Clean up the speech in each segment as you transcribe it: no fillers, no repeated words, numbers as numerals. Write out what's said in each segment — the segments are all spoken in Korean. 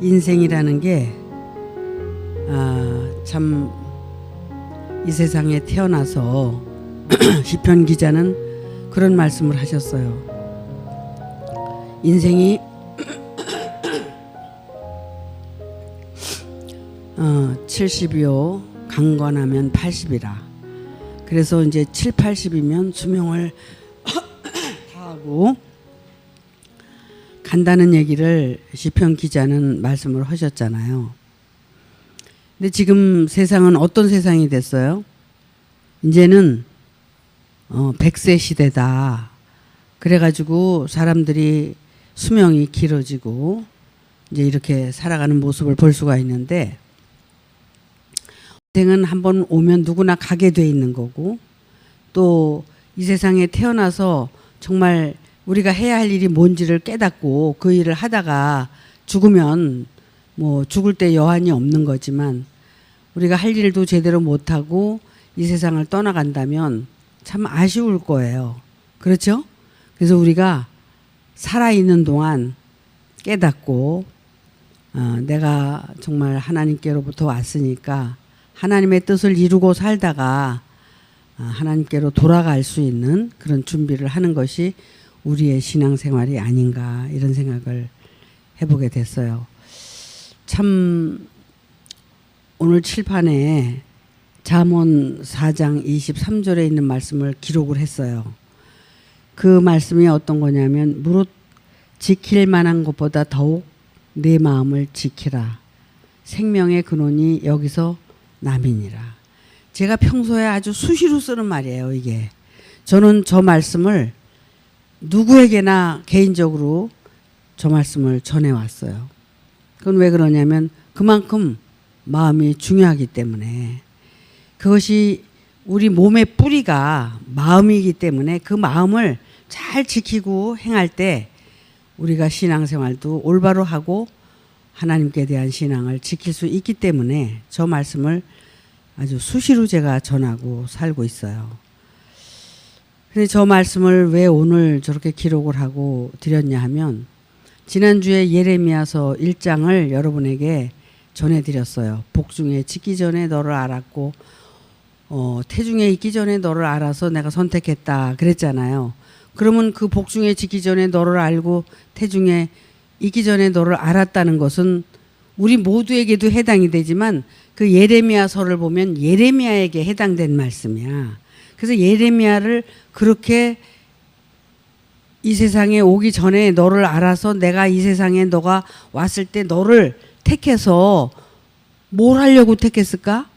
인생이라는 게 참 이 세상에 태어나서 시편 기자는 그런 말씀을 하셨어요. 인생이 70이요 강건하면 80이라. 그래서 이제 7, 80이면 수명을 다하고 간다는 얘기를 시편 기자는 말씀을 하셨잖아요. 근데 지금 세상은 어떤 세상이 됐어요? 이제는 100세 시대다. 그래가지고 사람들이 수명이 길어지고 이제 이렇게 살아가는 모습을 볼 수가 있는데, 인생은 한번 오면 누구나 가게 돼 있는 거고, 또 이 세상에 태어나서 정말 우리가 해야 할 일이 뭔지를 깨닫고 그 일을 하다가 죽으면 뭐 죽을 때 여한이 없는 거지만, 우리가 할 일도 제대로 못하고 이 세상을 떠나간다면 참 아쉬울 거예요. 그렇죠? 그래서 우리가 살아있는 동안 깨닫고 내가 정말 하나님께로부터 왔으니까 하나님의 뜻을 이루고 살다가 하나님께로 돌아갈 수 있는 그런 준비를 하는 것이 우리의 신앙생활이 아닌가, 이런 생각을 해보게 됐어요. 참 오늘 칠판에 잠언 4장 23절에 있는 말씀을 기록을 했어요. 그 말씀이 어떤 거냐면, 무릇 지킬 만한 것보다 더욱 내 마음을 지키라. 생명의 근원이 여기서 남이니라. 제가 평소에 아주 수시로 쓰는 말이에요, 이게. 저는 저 말씀을 누구에게나 개인적으로 저 말씀을 전해왔어요. 그건 왜 그러냐면 그만큼 마음이 중요하기 때문에, 그것이 우리 몸의 뿌리가 마음이기 때문에 그 마음을 잘 지키고 행할 때 우리가 신앙생활도 올바로 하고 하나님께 대한 신앙을 지킬 수 있기 때문에 저 말씀을 아주 수시로 제가 전하고 살고 있어요. 근데 저 말씀을 왜 오늘 저렇게 기록을 하고 드렸냐 하면, 지난주에 예레미야서 1장을 여러분에게 전해드렸어요. 복중에 짓기 전에 너를 알았고 태중에 있기 전에 너를 알아서 내가 선택했다 그랬잖아요. 그러면 그 복중에 짓기 전에 너를 알고 태중에 있기 전에 너를 알았다는 것은 우리 모두에게도 해당이 되지만, 그 예레미야서를 보면 예레미야에게 해당된 말씀이야. 그래서 예레미야를 그렇게 이 세상에 오기 전에 너를 알아서 내가 이 세상에 너가 왔을 때 너를 택해서 뭘 하려고 택했을까?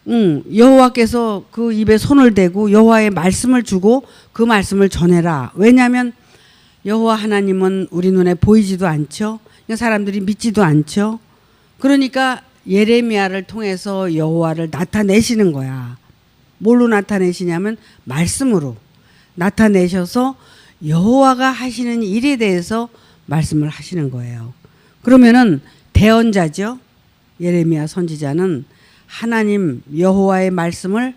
여호와께서 그 입에 손을 대고 여호와의 말씀을 주고 그 말씀을 전해라. 왜냐하면 여호와 하나님은 우리 눈에 보이지도 않죠. 사람들이 믿지도 않죠. 그러니까 예레미야를 통해서 여호와를 나타내시는 거야. 뭘로 나타내시냐면 말씀으로 나타내셔서 여호와가 하시는 일에 대해서 말씀을 하시는 거예요. 그러면은 대언자죠. 예레미야 선지자는 하나님 여호와의 말씀을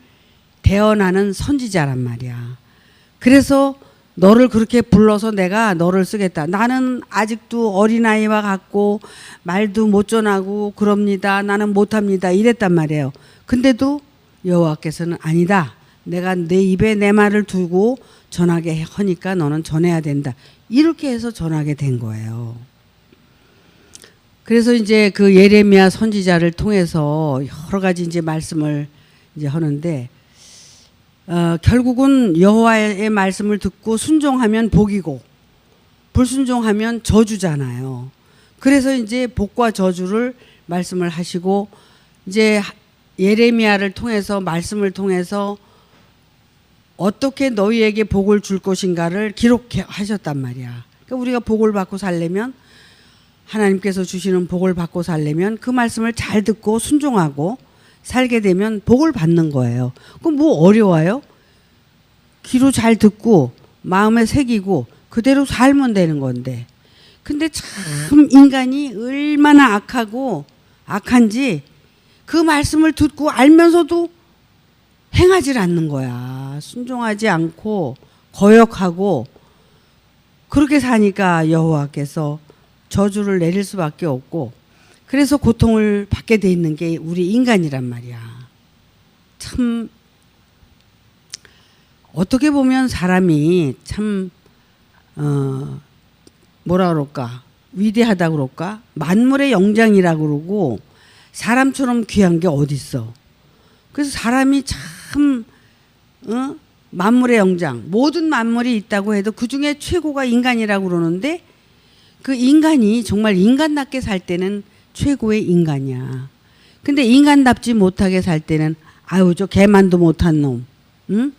대언하는 선지자란 말이야. 그래서 너를 그렇게 불러서 내가 너를 쓰겠다. 나는 아직도 어린아이와 같고 말도 못 전하고 그럽니다. 나는 못합니다. 이랬단 말이에요. 근데도 여호와께서는 아니다. 내가 내 입에 내 말을 두고 전하게 하니까 너는 전해야 된다. 이렇게 해서 전하게 된 거예요. 그래서 이제 그 예레미야 선지자를 통해서 여러 가지 이제 말씀을 이제 하는데, 결국은 여호와의 말씀을 듣고 순종하면 복이고 불순종하면 저주잖아요. 그래서 이제 복과 저주를 말씀을 하시고, 이제 예레미야를 통해서 말씀을 통해서 어떻게 너희에게 복을 줄 것인가를 기록하셨단 말이야. 그러니까 우리가 복을 받고 살려면, 하나님께서 주시는 복을 받고 살려면 그 말씀을 잘 듣고 순종하고 살게 되면 복을 받는 거예요. 그럼 뭐 어려워요? 귀로 잘 듣고 마음에 새기고 그대로 살면 되는 건데. 근데 참 인간이 얼마나 악한지 그 말씀을 듣고 알면서도 행하질 않는 거야. 순종하지 않고 거역하고 그렇게 사니까 여호와께서 저주를 내릴 수밖에 없고 그래서 고통을 받게 돼 있는 게 우리 인간이란 말이야. 참 어떻게 보면 사람이 참 뭐라 그럴까 위대하다 그럴까 만물의 영장이라 그러고 사람처럼 귀한 게 어디 있어. 그래서 사람이 참 만물의 영장 모든 만물이 있다고 해도 그중에 최고가 인간이라고 그러는데 그 인간이 정말 인간답게 살 때는 최고의 인간이야. 근데 인간답지 못하게 살 때는 아유 저 개만도 못한 놈 응?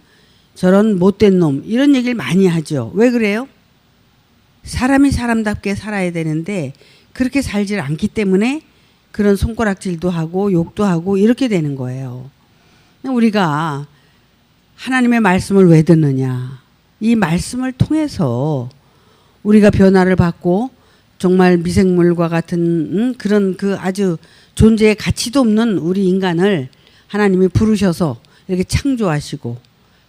저런 못된 놈 이런 얘기를 많이 하죠. 왜 그래요? 사람이 사람답게 살아야 되는데 그렇게 살질 않기 때문에 그런 손가락질도 하고 욕도 하고 이렇게 되는 거예요. 우리가 하나님의 말씀을 왜 듣느냐. 이 말씀을 통해서 우리가 변화를 받고 정말 미생물과 같은 그런 그 아주 존재의 가치도 없는 우리 인간을 하나님이 부르셔서 이렇게 창조하시고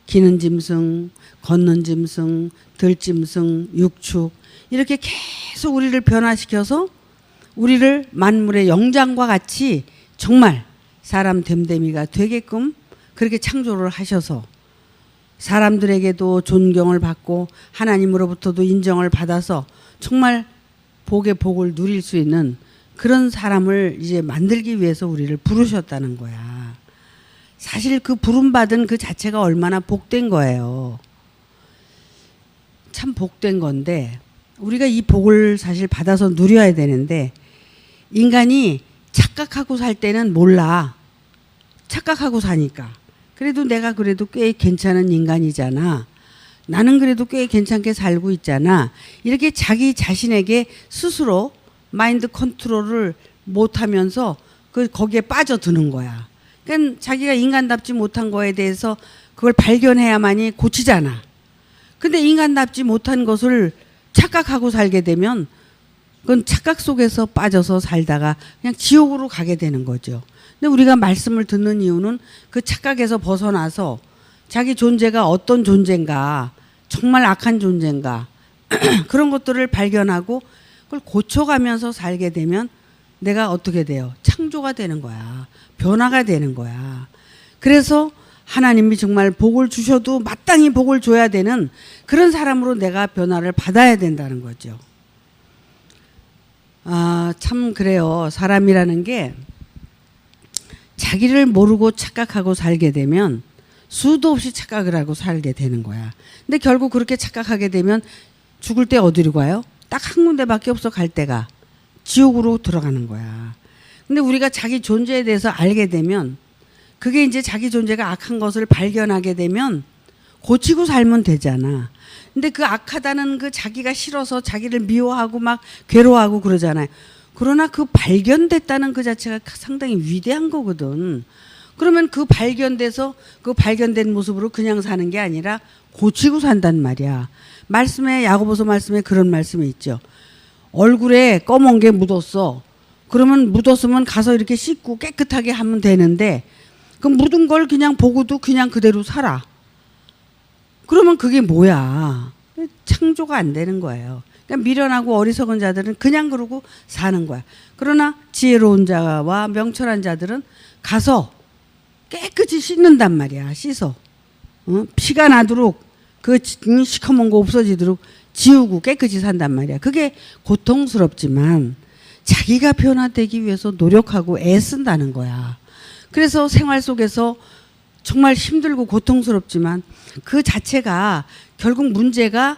기는 짐승, 걷는 짐승, 들짐승, 육축 이렇게 계속 우리를 변화시켜서 우리를 만물의 영장과 같이 정말 사람 됨됨이가 되게끔 그렇게 창조를 하셔서 사람들에게도 존경을 받고 하나님으로부터도 인정을 받아서 정말 복의 복을 누릴 수 있는 그런 사람을 이제 만들기 위해서 우리를 부르셨다는 거야. 사실 그 부름받은 그 자체가 얼마나 복된 거예요. 참 복된 건데 우리가 이 복을 사실 받아서 누려야 되는데 인간이 착각하고 살 때는 몰라. 착각하고 사니까. 그래도 내가 그래도 꽤 괜찮은 인간이잖아. 나는 그래도 꽤 괜찮게 살고 있잖아. 이렇게 자기 자신에게 스스로 마인드 컨트롤을 못하면서 거기에 빠져드는 거야. 그러니까 자기가 인간답지 못한 거에 대해서 그걸 발견해야만이 고치잖아. 근데 인간답지 못한 것을 착각하고 살게 되면 그건 착각 속에서 빠져서 살다가 그냥 지옥으로 가게 되는 거죠. 근데 우리가 말씀을 듣는 이유는 그 착각에서 벗어나서 자기 존재가 어떤 존재인가, 정말 악한 존재인가 그런 것들을 발견하고 그걸 고쳐가면서 살게 되면 내가 어떻게 돼요? 창조가 되는 거야. 변화가 되는 거야. 그래서 하나님이 정말 복을 주셔도 마땅히 복을 줘야 되는 그런 사람으로 내가 변화를 받아야 된다는 거죠. 아, 참 그래요. 사람이라는 게 자기를 모르고 착각하고 살게 되면 수도 없이 착각을 하고 살게 되는 거야. 근데 결국 그렇게 착각하게 되면 죽을 때 어디로 가요? 딱 한 군데밖에 없어 갈 데가. 지옥으로 들어가는 거야. 근데 우리가 자기 존재에 대해서 알게 되면 그게 이제 자기 존재가 악한 것을 발견하게 되면 고치고 살면 되잖아. 근데 그 악하다는 그 자기가 싫어서 자기를 미워하고 막 괴로워하고 그러잖아요. 그러나 그 발견됐다는 그 자체가 상당히 위대한 거거든. 그러면 그 발견돼서 그 발견된 모습으로 그냥 사는 게 아니라 고치고 산단 말이야. 말씀에 야고보서 말씀에 그런 말씀이 있죠. 얼굴에 검은 게 묻었어. 그러면 묻었으면 가서 이렇게 씻고 깨끗하게 하면 되는데 그 묻은 걸 그냥 보고도 그냥 그대로 살아. 그러면 그게 뭐야? 창조가 안 되는 거예요. 그러니까 미련하고 어리석은 자들은 그냥 그러고 사는 거야. 그러나 지혜로운 자와 명철한 자들은 가서 깨끗이 씻는단 말이야. 씻어. 피가 나도록 그 시커먼 거 없어지도록 지우고 깨끗이 산단 말이야. 그게 고통스럽지만 자기가 변화되기 위해서 노력하고 애쓴다는 거야. 그래서 생활 속에서 정말 힘들고 고통스럽지만 그 자체가 결국 문제가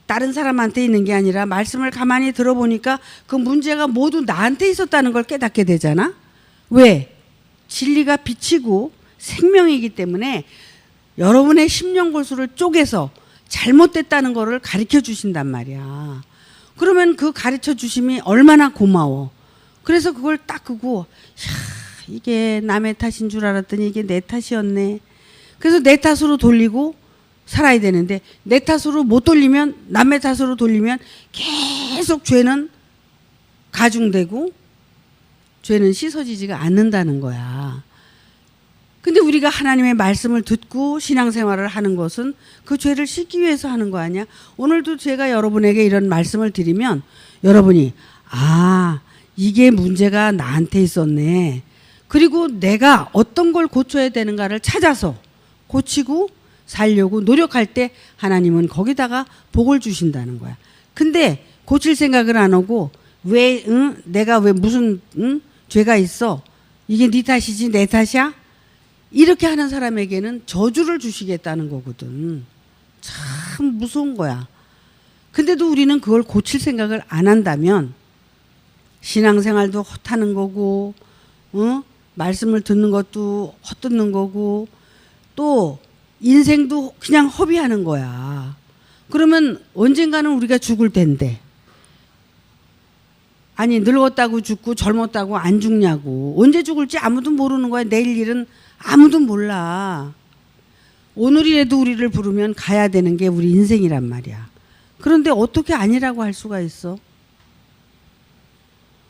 다른 사람한테 있는 게 아니라 말씀을 가만히 들어보니까 그 문제가 모두 나한테 있었다는 걸 깨닫게 되잖아. 왜? 진리가 빛이고 생명이기 때문에 여러분의 심령골수를 쪼개서 잘못됐다는 거를 가르쳐 주신단 말이야. 그러면 그 가르쳐 주심이 얼마나 고마워. 그래서 그걸 딱 끄고 이게 남의 탓인 줄 알았더니 이게 내 탓이었네. 그래서 내 탓으로 돌리고 살아야 되는데 내 탓으로 못 돌리면 남의 탓으로 돌리면 계속 죄는 가중되고 죄는 씻어지지가 않는다는 거야. 근데 우리가 하나님의 말씀을 듣고 신앙생활을 하는 것은 그 죄를 씻기 위해서 하는 거 아니야? 오늘도 제가 여러분에게 이런 말씀을 드리면 여러분이 아, 이게 문제가 나한테 있었네. 그리고 내가 어떤 걸 고쳐야 되는가를 찾아서 고치고 살려고 노력할 때 하나님은 거기다가 복을 주신다는 거야. 근데 고칠 생각을 안 하고 왜 내가 왜 무슨 죄가 있어? 이게 네 탓이지 내 탓이야? 이렇게 하는 사람에게는 저주를 주시겠다는 거거든. 참 무서운 거야. 근데도 우리는 그걸 고칠 생각을 안 한다면 신앙생활도 헛하는 거고, 말씀을 듣는 것도 헛듣는 거고, 또 인생도 그냥 허비하는 거야. 그러면 언젠가는 우리가 죽을 텐데, 아니 늙었다고 죽고 젊었다고 안 죽냐고. 언제 죽을지 아무도 모르는 거야. 내일 일은 아무도 몰라. 오늘이라도 우리를 부르면 가야 되는 게 우리 인생이란 말이야. 그런데 어떻게 아니라고 할 수가 있어?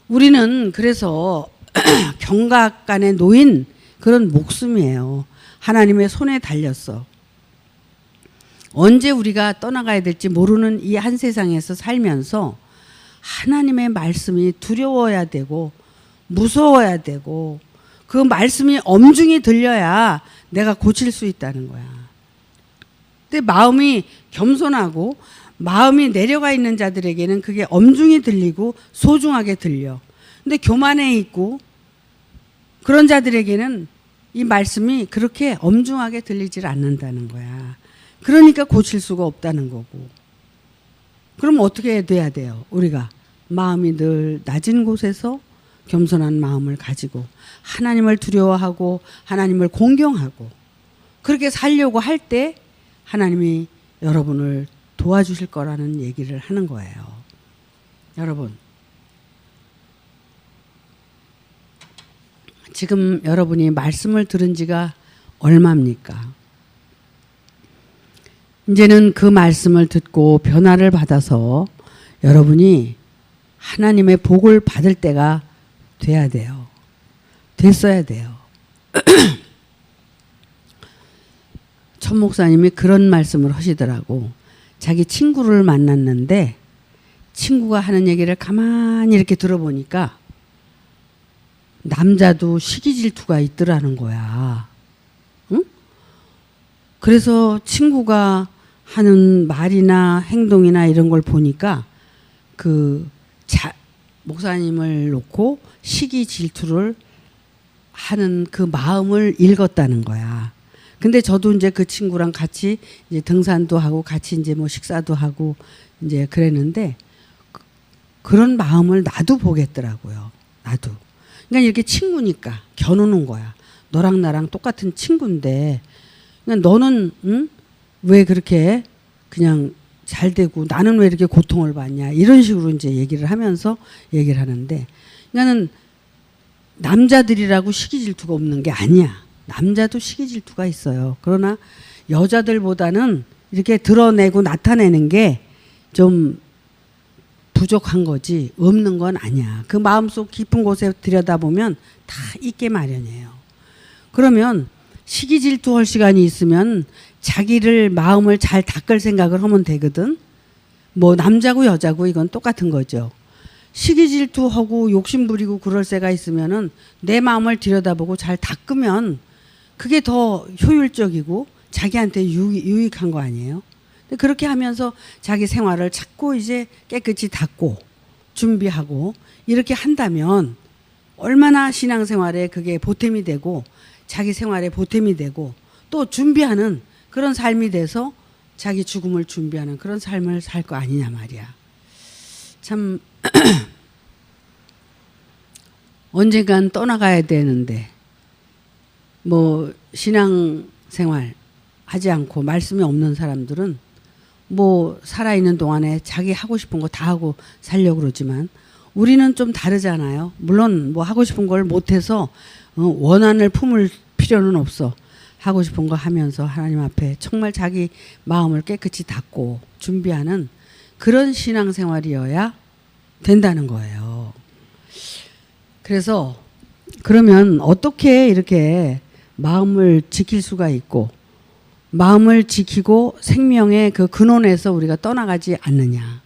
우리는 그래서 경각간에 놓인 그런 목숨이에요. 하나님의 손에 달렸어. 언제 우리가 떠나가야 될지 모르는 이 한 세상에서 살면서 하나님의 말씀이 두려워야 되고 무서워야 되고 그 말씀이 엄중히 들려야 내가 고칠 수 있다는 거야. 근데 마음이 겸손하고 마음이 내려가 있는 자들에게는 그게 엄중히 들리고 소중하게 들려. 근데 교만해 있고 그런 자들에게는 이 말씀이 그렇게 엄중하게 들리질 않는다는 거야. 그러니까 고칠 수가 없다는 거고. 그럼 어떻게 돼야 돼요? 우리가 마음이 늘 낮은 곳에서 겸손한 마음을 가지고 하나님을 두려워하고 하나님을 공경하고 그렇게 살려고 할 때 하나님이 여러분을 도와주실 거라는 얘기를 하는 거예요. 여러분, 지금 여러분이 말씀을 들은 지가 얼마입니까? 이제는 그 말씀을 듣고 변화를 받아서 여러분이 하나님의 복을 받을 때가 돼야 돼요. 됐어야 돼요. 천 목사님이 그런 말씀을 하시더라고. 자기 친구를 만났는데 친구가 하는 얘기를 가만히 이렇게 들어보니까 남자도 시기 질투가 있더라는 거야. 응? 그래서 친구가 하는 말이나 행동이나 이런 걸 보니까 목사님을 놓고 시기 질투를 하는 그 마음을 읽었다는 거야. 근데 저도 이제 그 친구랑 같이 이제 등산도 하고 같이 이제 뭐 식사도 하고 이제 그랬는데 그런 마음을 나도 보겠더라고요. 나도. 그러니까 이렇게 친구니까 겨누는 거야. 너랑 나랑 똑같은 친구인데 그러니까 너는 왜 그렇게 그냥 잘 되고 나는 왜 이렇게 고통을 받냐 이런 식으로 이제 얘기를 하면서 얘기를 하는데 그러니까는 남자들이라고 시기 질투가 없는 게 아니야. 남자도 시기 질투가 있어요. 그러나 여자들보다는 이렇게 드러내고 나타내는 게 좀 부족한 거지 없는 건 아니야. 그 마음속 깊은 곳에 들여다보면 다 있게 마련이에요. 그러면 시기 질투할 시간이 있으면 자기를 마음을 잘 닦을 생각을 하면 되거든. 뭐 남자고 여자고 이건 똑같은 거죠. 시기 질투하고 욕심 부리고 그럴 새가 있으면은 내 마음을 들여다보고 잘 닦으면 그게 더 효율적이고 자기한테 유익한 거 아니에요? 근데 그렇게 하면서 자기 생활을 자꾸 이제 깨끗이 닦고 준비하고 이렇게 한다면 얼마나 신앙생활에 그게 보탬이 되고 자기 생활에 보탬이 되고 또 준비하는 그런 삶이 돼서 자기 죽음을 준비하는 그런 삶을 살 거 아니냐 말이야. 참 언젠간 떠나가야 되는데 뭐 신앙생활 하지 않고 말씀이 없는 사람들은 뭐 살아있는 동안에 자기 하고 싶은 거 다 하고 살려고 그러지만 우리는 좀 다르잖아요. 물론 뭐 하고 싶은 걸 못해서 원한을 품을 필요는 없어. 하고 싶은 거 하면서 하나님 앞에 정말 자기 마음을 깨끗이 닦고 준비하는 그런 신앙생활이어야 된다는 거예요. 그래서 그러면 어떻게 이렇게 마음을 지킬 수가 있고 마음을 지키고 생명의 그 근원에서 우리가 떠나가지 않느냐.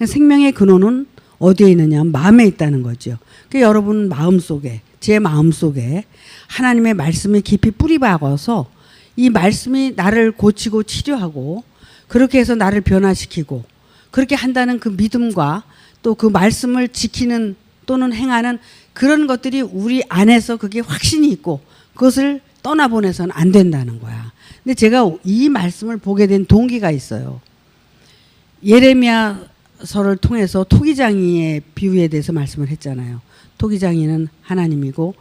생명의 근원은 어디에 있느냐? 마음에 있다는 거죠. 그러니까 여러분 마음속에, 제 마음속에 하나님의 말씀이 깊이 뿌리 박아서 이 말씀이 나를 고치고 치료하고 그렇게 해서 나를 변화시키고 그렇게 한다는 그 믿음과 또 그 말씀을 지키는 또는 행하는 그런 것들이 우리 안에서 그게 확신이 있고 그것을 떠나보내서는 안 된다는 거야. 근데 제가 이 말씀을 보게 된 동기가 있어요. 예레미야서를 통해서 토기장이의 비유에 대해서 말씀을 했잖아요. 토기장이는 하나님이고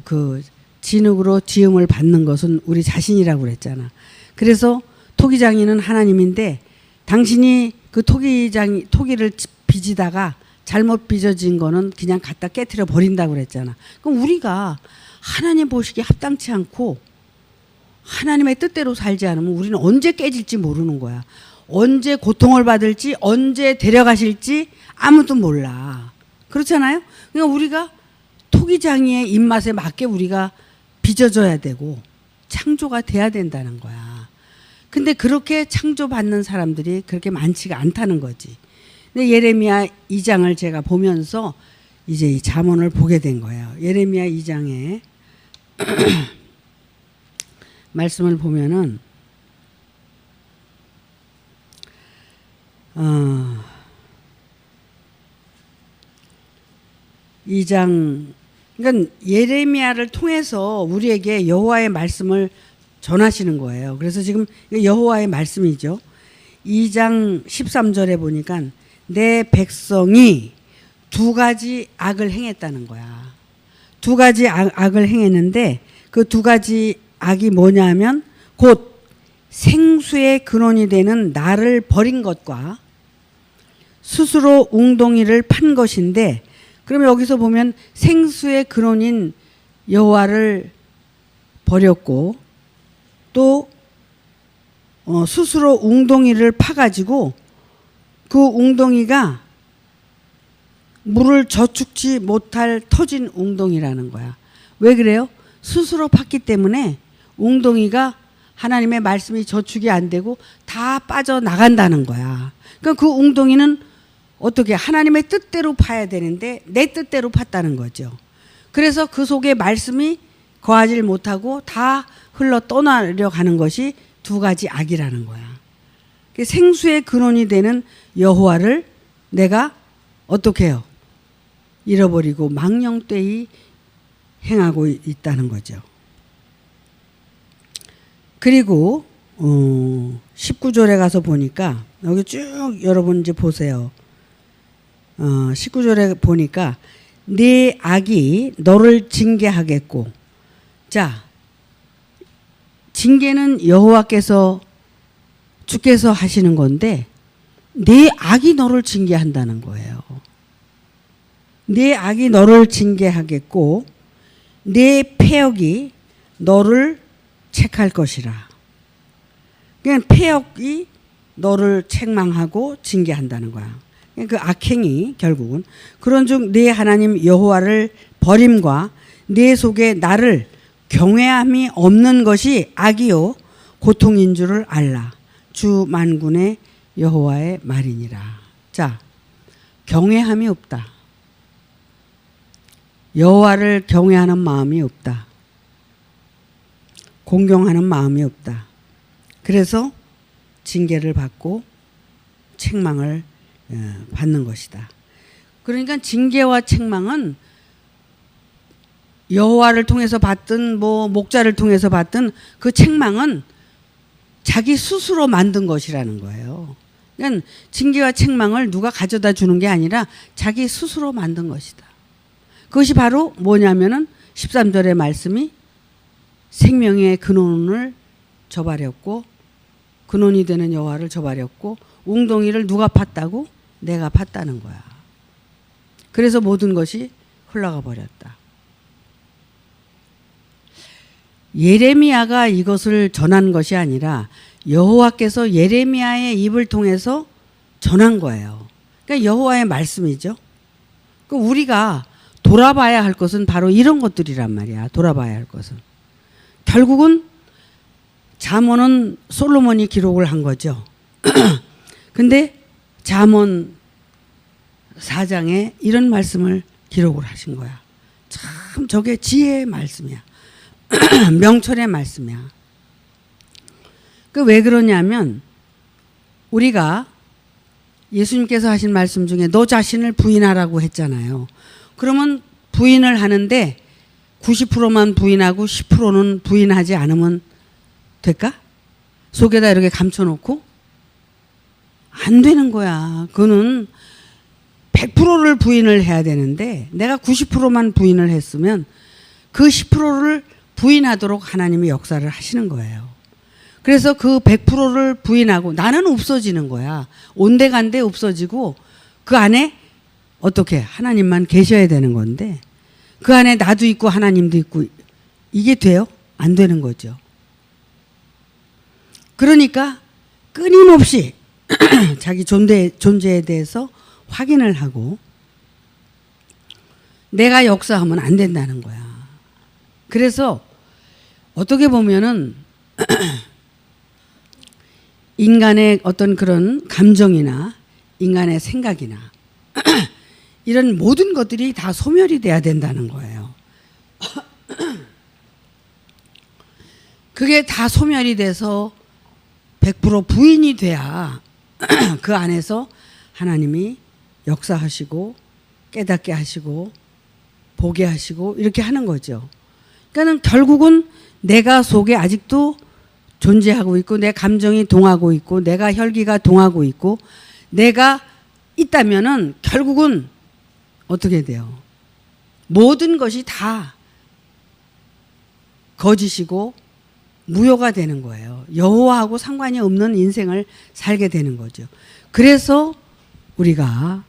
그 진흙으로 지음을 받는 것은 우리 자신이라고 그랬잖아. 그래서 토기장이는 하나님인데 당신이 그 토기를 빚이다가 잘못 빚어진 거는 그냥 갖다 깨트려 버린다고 그랬잖아. 그럼 우리가 하나님 보시기에 합당치 않고 하나님의 뜻대로 살지 않으면 우리는 언제 깨질지 모르는 거야. 언제 고통을 받을지, 언제 데려가실지 아무도 몰라. 그렇잖아요? 그러니까 우리가 토기장이의 입맛에 맞게 우리가 빚어져야 되고 창조가 돼야 된다는 거야. 근데 그렇게 창조받는 사람들이 그렇게 많지가 않다는 거지. 근데 예레미야 2장을 제가 보면서 이제 이 잠언을 보게 된 거예요. 예레미야 2장에 말씀을 보면은 2장, 그러니까 예레미야를 통해서 우리에게 여호와의 말씀을 전하시는 거예요. 그래서 지금 여호와의 말씀이죠. 2장 13절에 보니까 내 백성이 두 가지 악을 행했다는 거야. 두 가지 악을 행했는데 그 두 가지 악이 뭐냐면 곧 생수의 근원이 되는 나를 버린 것과 스스로 웅덩이를 판 것인데, 그러면 여기서 보면 생수의 근원인 여호와를 버렸고 또 스스로 웅덩이를 파가지고 그 웅덩이가 물을 저축지 못할 터진 웅덩이라는 거야. 왜 그래요? 스스로 팠기 때문에 웅덩이가 하나님의 말씀이 저축이 안 되고 다 빠져나간다는 거야. 그러니까 그 웅덩이는 어떻게 하나님의 뜻대로 파야 되는데 내 뜻대로 팠다는 거죠. 그래서 그 속에 말씀이 거하지 못하고 다 흘러 떠나려 가는 것이 두 가지 악이라는 거야. 생수의 근원이 되는 여호와를 내가 어떻게 해요? 잃어버리고 망령되이 행하고 있다는 거죠. 그리고 19절에 가서 보니까 여기 쭉 여러분 이제 보세요. 19절에 보니까 네 악이 너를 징계하겠고, 자, 징계는 여호와께서 주께서 하시는 건데 네 악이 너를 징계한다는 거예요. 네 악이 너를 징계하겠고 네 패역이 너를 책할 것이라. 그냥 패역이 너를 책망하고 징계한다는 거야. 그 악행이 결국은 그런즉 네 하나님 여호와를 버림과 네 속에 나를 경외함이 없는 것이 악이요 고통인 줄을 알라. 주 만군의 여호와의 말이니라. 자, 경외함이 없다. 여호와를 경외하는 마음이 없다. 공경하는 마음이 없다. 그래서 징계를 받고 책망을 받는 것이다. 그러니까 징계와 책망은 여호와를 통해서 받든 뭐 목자를 통해서 받든 그 책망은 자기 스스로 만든 것이라는 거예요. 그러니까 징계와 책망을 누가 가져다 주는 게 아니라 자기 스스로 만든 것이다. 그것이 바로 뭐냐면은 13절의 말씀이 생명의 근원을 저버렸고 근원이 되는 여호와를 저버렸고 웅덩이를 누가 팠다고? 내가 팠다는 거야. 그래서 모든 것이 흘러가 버렸다. 예레미야가 이것을 전한 것이 아니라 여호와께서 예레미야의 입을 통해서 전한 거예요. 그러니까 여호와의 말씀이죠. 그러니까 우리가 돌아봐야 할 것은 바로 이런 것들이란 말이야. 돌아봐야 할 것은. 결국은 잠언은 솔로몬이 기록을 한 거죠. 근데 잠언 4장에 이런 말씀을 기록을 하신 거야. 참 저게 지혜의 말씀이야. 명철의 말씀이야. 그 왜 그러냐면 우리가 예수님께서 하신 말씀 중에 너 자신을 부인하라고 했잖아요. 그러면 부인을 하는데 90%만 부인하고 10%는 부인하지 않으면 될까? 속에다 이렇게 감춰놓고? 안 되는 거야. 그거는 100%를 부인을 해야 되는데 내가 90%만 부인을 했으면 그 10%를 부인하도록 하나님이 역사를 하시는 거예요. 그래서 그 100%를 부인하고 나는 없어지는 거야. 온데간데 없어지고 그 안에 어떻게 하나님만 계셔야 되는 건데 그 안에 나도 있고 하나님도 있고 이게 돼요? 안 되는 거죠. 그러니까 끊임없이 자기 존재에 대해서 확인을 하고 내가 역사하면 안 된다는 거야. 그래서 어떻게 보면은 인간의 어떤 그런 감정이나 인간의 생각이나 이런 모든 것들이 다 소멸이 돼야 된다는 거예요. 그게 다 소멸이 돼서 100% 부인이 돼야 그 안에서 하나님이 역사하시고 깨닫게 하시고 보게 하시고 이렇게 하는 거죠. 그러니까 결국은 내가 속에 아직도 존재하고 있고 내 감정이 동하고 있고 내가 혈기가 동하고 있고 내가 있다면은 결국은 어떻게 돼요? 모든 것이 다 거짓이고 무효가 되는 거예요. 여호와하고 상관이 없는 인생을 살게 되는 거죠. 그래서 우리가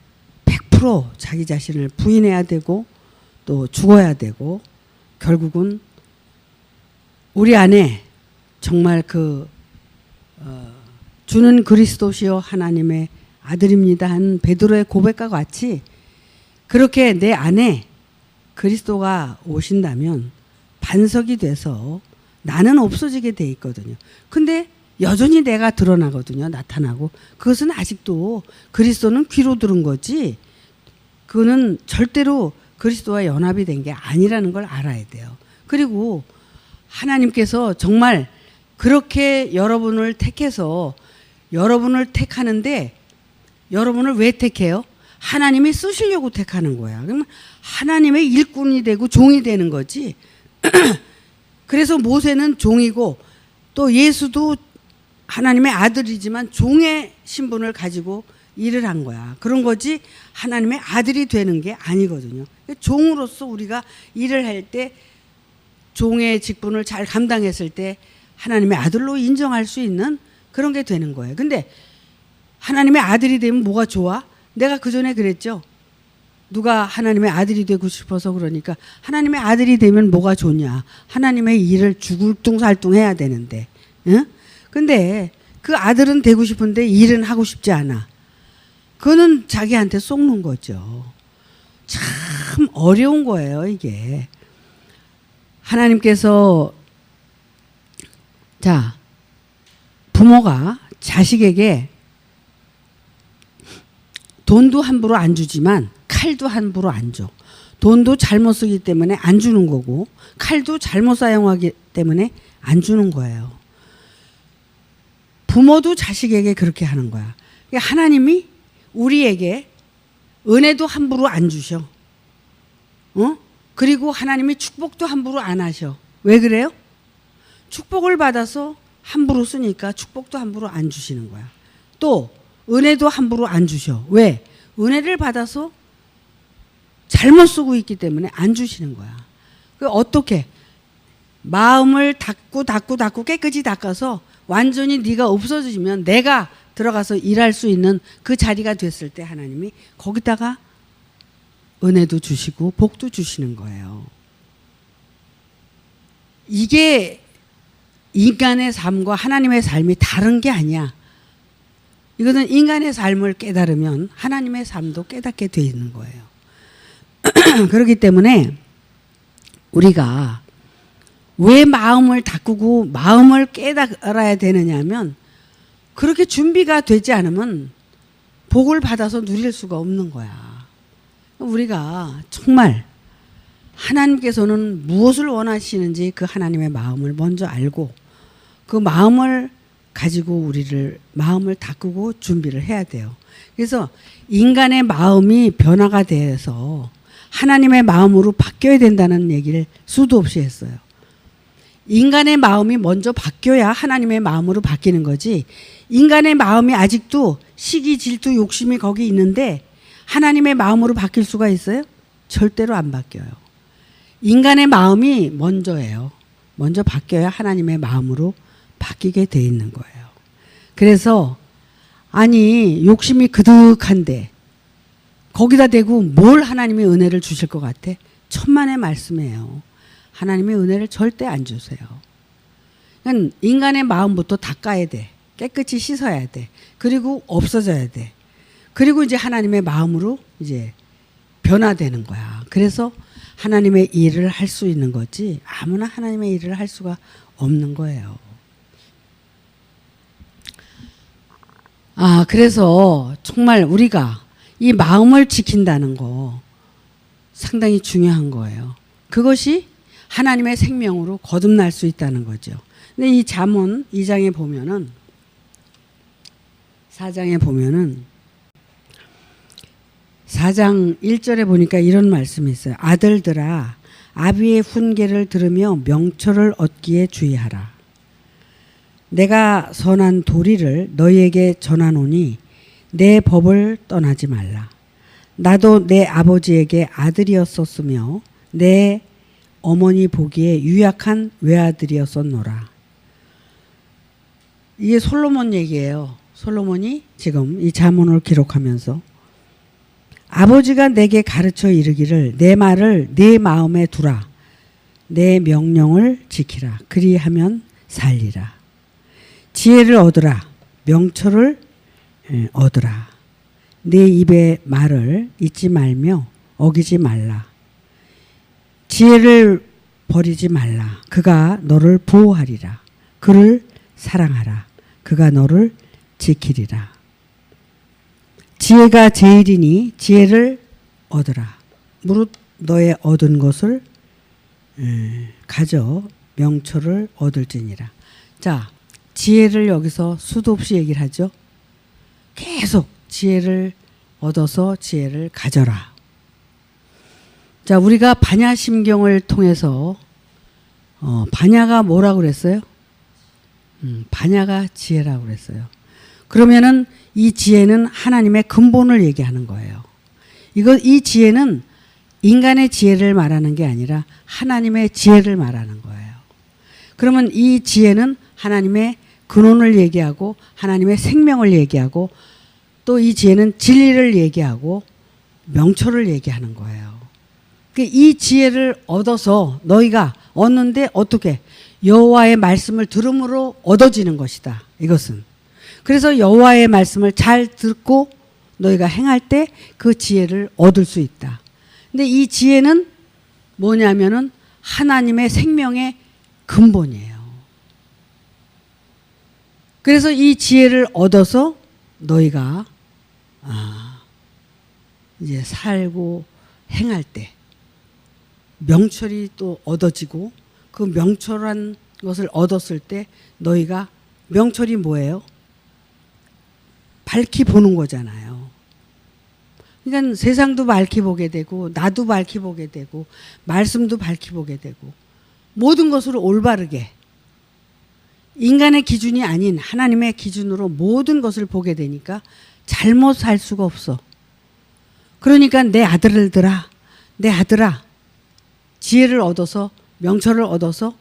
100% 자기 자신을 부인해야 되고 또 죽어야 되고 결국은 우리 안에 정말 주는 그리스도시요 하나님의 아들입니다 한 베드로의 고백과 같이 그렇게 내 안에 그리스도가 오신다면 반석이 돼서 나는 없어지게 돼 있거든요. 근데 여전히 내가 드러나거든요. 나타나고. 그것은 아직도 그리스도는 귀로 들은 거지 그거는 절대로 그리스도와 연합이 된 게 아니라는 걸 알아야 돼요. 그리고 하나님께서 정말 그렇게 여러분을 택해서 여러분을 택하는데 여러분을 왜 택해요? 하나님이 쓰시려고 택하는 거야. 그러면 하나님의 일꾼이 되고 종이 되는 거지. 그래서 모세는 종이고 또 예수도 하나님의 아들이지만 종의 신분을 가지고 일을 한 거야. 그런 거지 하나님의 아들이 되는 게 아니거든요. 종으로서 우리가 일을 할 때 종의 직분을 잘 감당했을 때 하나님의 아들로 인정할 수 있는 그런 게 되는 거예요. 근데 하나님의 아들이 되면 뭐가 좋아? 내가 그전에 그랬죠. 누가 하나님의 아들이 되고 싶어서 그러니까 하나님의 아들이 되면 뭐가 좋냐. 하나님의 일을 죽을뚱살뚱 해야 되는데. 응? 근데 그 아들은 되고 싶은데 일은 하고 싶지 않아. 그거는 자기한테 속는 거죠. 참 어려운 거예요, 이게. 하나님께서 자, 부모가 자식에게 돈도 함부로 안 주지만 칼도 함부로 안 줘. 돈도 잘못 쓰기 때문에 안 주는 거고 칼도 잘못 사용하기 때문에 안 주는 거예요. 부모도 자식에게 그렇게 하는 거야. 하나님이 우리에게 은혜도 함부로 안 주셔. 그리고 하나님이 축복도 함부로 안 하셔. 왜 그래요? 축복을 받아서 함부로 쓰니까 축복도 함부로 안 주시는 거야. 또 은혜도 함부로 안 주셔. 왜? 은혜를 받아서 잘못 쓰고 있기 때문에 안 주시는 거야. 어떻게? 마음을 닦고 깨끗이 닦아서 완전히 네가 없어지면 내가 들어가서 일할 수 있는 그 자리가 됐을 때 하나님이 거기다가 은혜도 주시고 복도 주시는 거예요. 이게 인간의 삶과 하나님의 삶이 다른 게 아니야. 이거는 인간의 삶을 깨달으면 하나님의 삶도 깨닫게 돼 있는 거예요. 그렇기 때문에 우리가 왜 마음을 닦고 마음을 깨달아야 되느냐면 그렇게 준비가 되지 않으면 복을 받아서 누릴 수가 없는 거야. 우리가 정말 하나님께서는 무엇을 원하시는지 그 하나님의 마음을 먼저 알고 그 마음을 가지고 우리를 마음을 다꾸고 준비를 해야 돼요. 그래서 인간의 마음이 변화가 돼서 하나님의 마음으로 바뀌어야 된다는 얘기를 수도 없이 했어요. 인간의 마음이 먼저 바뀌어야 하나님의 마음으로 바뀌는 거지, 인간의 마음이 아직도 시기, 질투, 욕심이 거기 있는데 하나님의 마음으로 바뀔 수가 있어요? 절대로 안 바뀌어요. 인간의 마음이 먼저예요. 먼저 바뀌어야 하나님의 마음으로 바뀌게 돼 있는 거예요. 그래서 아니 욕심이 그득한데 거기다 대고 뭘 하나님의 은혜를 주실 것 같아? 천만의 말씀이에요. 하나님의 은혜를 절대 안 주세요. 그러니까 인간의 마음부터 닦아야 돼. 깨끗이 씻어야 돼. 그리고 없어져야 돼. 그리고 이제 하나님의 마음으로 이제 변화되는 거야. 그래서 하나님의 일을 할 수 있는 거지 아무나 하나님의 일을 할 수가 없는 거예요. 그래서 정말 우리가 이 마음을 지킨다는 거 상당히 중요한 거예요. 그것이 하나님의 생명으로 거듭날 수 있다는 거죠. 근데 이 잠언 2장에 보면은 4장에 보면은 4장 1절에 보니까 이런 말씀이 있어요. 아들들아 아비의 훈계를 들으며 명철을 얻기에 주의하라. 내가 선한 도리를 너희에게 전하노니 내 법을 떠나지 말라. 나도 내 아버지에게 아들이었었으며 내 어머니 보기에 유약한 외아들이었었노라. 이게 솔로몬 얘기예요. 솔로몬이 지금 이 잠언을 기록하면서 아버지가 내게 가르쳐 이르기를 내 말을 내 마음에 두라. 내 명령을 지키라. 그리하면 살리라. 지혜를 얻으라. 명철을 얻으라. 내 입의 말을 잊지 말며 어기지 말라. 지혜를 버리지 말라. 그가 너를 보호하리라. 그를 사랑하라. 그가 너를 지키리라. 지혜가 제일이니 지혜를 얻으라. 무릇 너의 얻은 것을 가져 명철을 얻을지니라. 자, 지혜를 여기서 수도 없이 얘기를 하죠. 계속 지혜를 얻어서 지혜를 가져라. 자, 우리가 반야심경을 통해서 반야가 뭐라고 그랬어요? 반야가 지혜라고 그랬어요. 그러면은 이 지혜는 하나님의 근본을 얘기하는 거예요. 이 지혜는 인간의 지혜를 말하는 게 아니라 하나님의 지혜를 말하는 거예요. 그러면 이 지혜는 하나님의 근원을 얘기하고 하나님의 생명을 얘기하고 또 이 지혜는 진리를 얘기하고 명철을 얘기하는 거예요. 이 지혜를 얻어서 너희가 얻는데 어떻게? 여호와의 말씀을 들음으로 얻어지는 것이다. 이것은. 그래서 여호와의 말씀을 잘 듣고 너희가 행할 때 그 지혜를 얻을 수 있다. 근데 이 지혜는 뭐냐면은 하나님의 생명의 근본이에요. 그래서 이 지혜를 얻어서 너희가 이제 살고 행할 때 명철이 또 얻어지고 그 명철한 것을 얻었을 때 너희가 명철이 뭐예요? 밝히 보는 거잖아요. 그러니까 세상도 밝히 보게 되고 나도 밝히 보게 되고 말씀도 밝히 보게 되고 모든 것을 올바르게 인간의 기준이 아닌 하나님의 기준으로 모든 것을 보게 되니까 잘못 살 수가 없어. 그러니까 내 아들들아, 내 아들아, 지혜를 얻어서 명철을 얻어서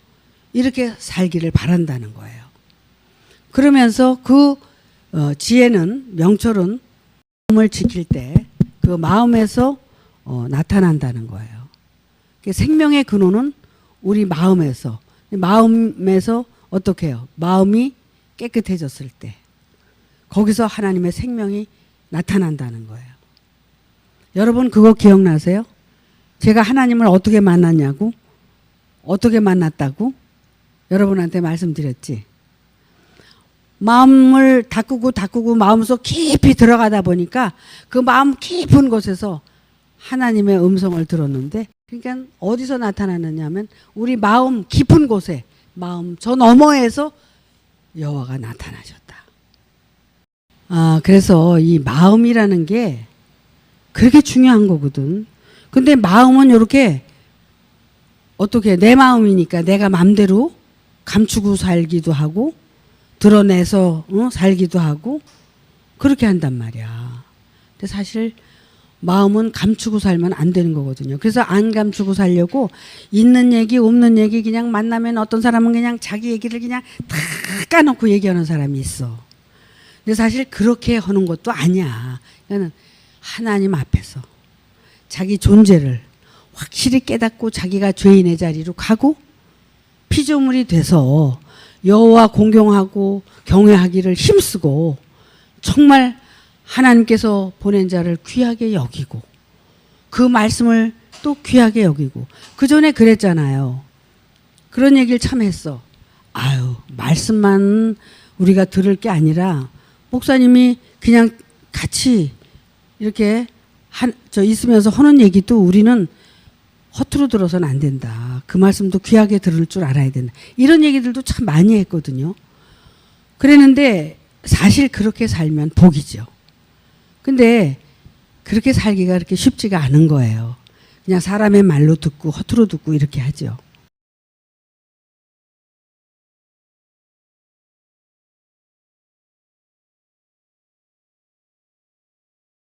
이렇게 살기를 바란다는 거예요. 그러면서 그 지혜는 명철은 마음을 지킬 때 그 마음에서 나타난다는 거예요. 생명의 근원은 우리 마음에서 어떻게 해요? 마음이 깨끗해졌을 때 거기서 하나님의 생명이 나타난다는 거예요. 여러분 그거 기억나세요? 제가 하나님을 어떻게 만났냐고? 어떻게 만났다고? 여러분한테 말씀드렸지. 마음을 다꾸고 마음속 깊이 들어가다 보니까 그 마음 깊은 곳에서 하나님의 음성을 들었는데, 그러니까 어디서 나타나느냐면 우리 마음 깊은 곳에, 마음 저 너머에서 여호와가 나타나셨다. 그래서 이 마음이라는 게 그렇게 중요한 거거든. 근데 마음은 이렇게 어떻게 내 마음이니까 내가 맘대로 감추고 살기도 하고 드러내서 살기도 하고 그렇게 한단 말이야. 근데 사실 마음은 감추고 살면 안 되는 거거든요. 그래서 안 감추고 살려고 있는 얘기 없는 얘기 그냥 만나면 어떤 사람은 그냥 자기 얘기를 그냥 다 까놓고 얘기하는 사람이 있어. 근데 사실 그렇게 하는 것도 아니야. 그러니까 하나님 앞에서 자기 존재를 확실히 깨닫고 자기가 죄인의 자리로 가고 피조물이 돼서 여호와 공경하고 경외하기를 힘쓰고 정말 하나님께서 보낸 자를 귀하게 여기고 그 말씀을 또 귀하게 여기고 그 전에 그랬잖아요. 그런 얘기를 참 했어. 말씀만 우리가 들을 게 아니라 목사님이 그냥 같이 이렇게 있으면서 하는 얘기도 우리는 허투루 들어서는 안 된다. 그 말씀도 귀하게 들을 줄 알아야 된다. 이런 얘기들도 참 많이 했거든요. 그랬는데 사실 그렇게 살면 복이죠. 근데 그렇게 살기가 그렇게 쉽지가 않은 거예요. 그냥 사람의 말로 듣고 허투루 듣고 이렇게 하죠.